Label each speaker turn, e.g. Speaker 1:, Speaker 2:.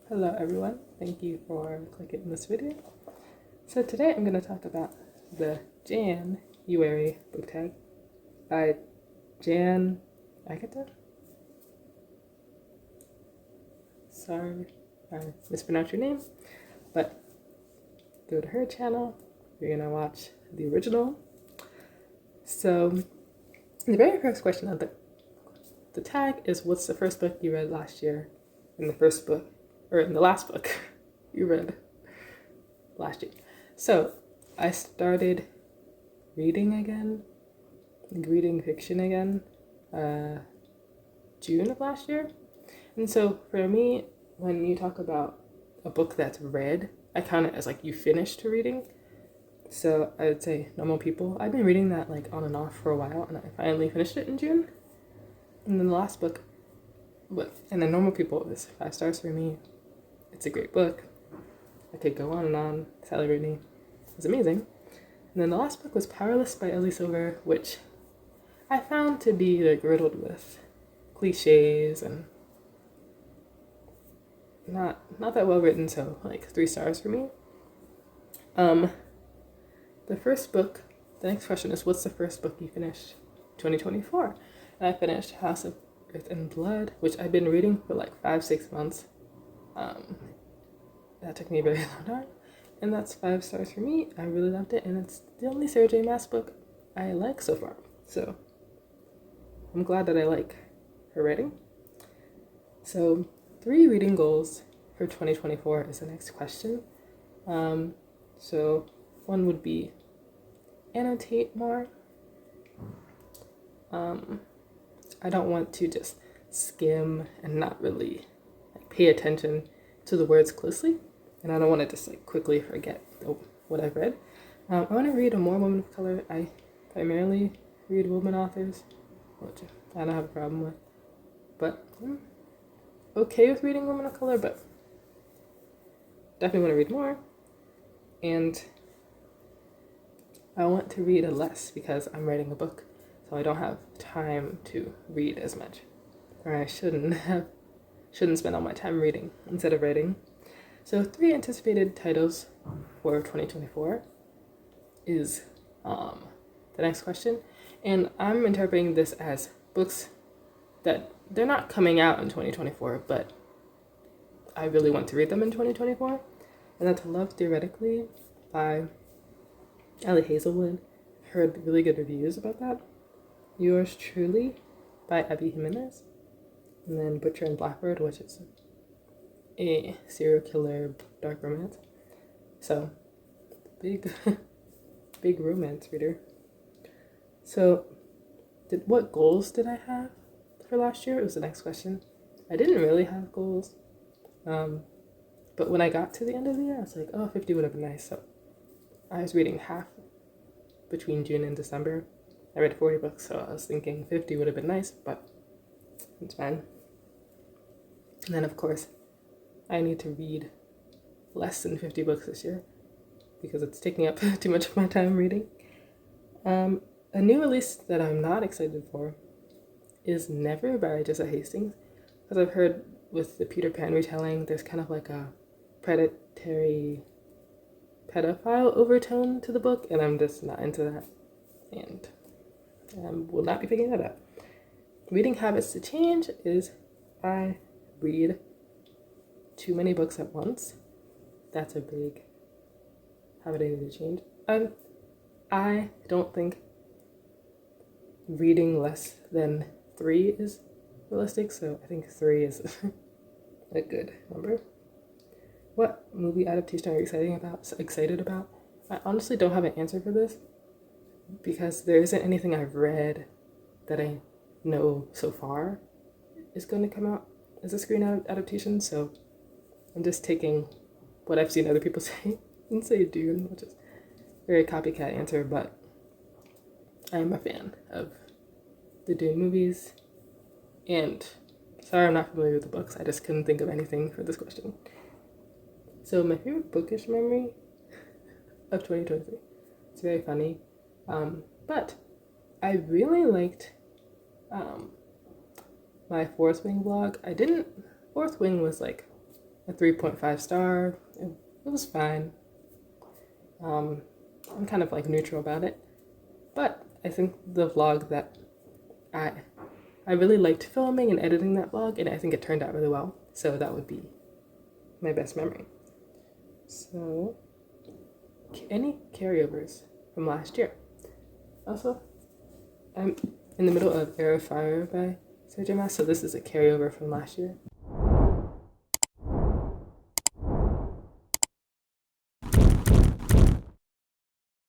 Speaker 1: Hello everyone, thank you for clicking this video. So today I'm going to talk about the January book tag by Jan Agata. Sorry I mispronounced your name, but go to her channel, you're going to watch the original. So the very first question of the tag is, what's the first book you read last year? In the last book you read last year. So I started reading again, reading fiction again, June of last year. And so for me, when you talk about a book that's read, I count it as like you finished reading. So I would say Normal People. I've been reading that like on and off for a while, and I finally finished it in June. And then the last book, and then Normal People is 5 stars for me. It's a great book. I could go on and on. Sally Rooney was amazing. And then the last book was Powerless by Ellie Silver, which I found to be like riddled with cliches and not that well written, so like 3 stars for me. The first book, the next question is, what's the first book you finished 2024? And I finished House of Earth and Blood, which I've been reading for like 5-6 months. That took me a very long time, and that's 5 stars for me. I really loved it, and it's the only Sarah J Maas book I like so far, so I'm glad that I like her writing. So 3 reading goals for 2024 is the next question. So one would be annotate more. I don't want to just skim and not really like pay attention to the words closely, and I don't want to just like quickly forget what I've read. I want to read more women of color. I primarily read women authors, which I don't have a problem with, but I'm okay with reading women of color, but definitely want to read more. And I want to read less because I'm writing a book, so I don't have time to read as much, or I shouldn't spend all my time reading instead of writing. So 3 anticipated titles for 2024 is the next question, and I'm interpreting this as books that they're not coming out in 2024, but I really want to read them in 2024. And that's Love Theoretically by Ellie Hazelwood. Heard really good reviews about that. Yours Truly by Abby Jimenez. And then Butcher and Blackbird, which is a serial killer dark romance. So big big romance reader. So what goals did I have for last year? It was the next question. I didn't really have goals. But when I got to the end of the year, I was like, oh, 50 would have been nice. So I was reading half between June and December. I read 40 books, so I was thinking 50 would have been nice, but it's fine. And then, of course, I need to read less than 50 books this year because it's taking up too much of my time reading. A new release that I'm not excited for is Never by Jessa Hastings, because I've heard with the Peter Pan retelling, there's kind of like a pedophile overtone to the book, and I'm just not into that, and will not be picking that up. Reading habits to change is I read too many books at once. That's a big habit I need to change. I don't think reading less than 3 is realistic, so I think 3 is a good number. What movie adaptation are you excited about? I honestly don't have an answer for this because there isn't anything I've read that I know so far is going to come out as a screen adaptation, so I'm just taking what I've seen other people say and say Dune, which is a very copycat answer, but I'm a fan of the Dune movies, and sorry I'm not familiar with the books, I just couldn't think of anything for this question. So my favorite bookish memory of 2023, it's very funny, but I really liked my Fourth Wing vlog. Fourth Wing was like a 3.5 star. It was fine. I'm kind of like neutral about it, but I think the vlog that I really liked filming and editing that vlog, and I think it turned out really well. So that would be my best memory. So, any carryovers from last year? Also, I'm in the middle of Air of Fire by Sergio Mas, so this is a carryover from last year.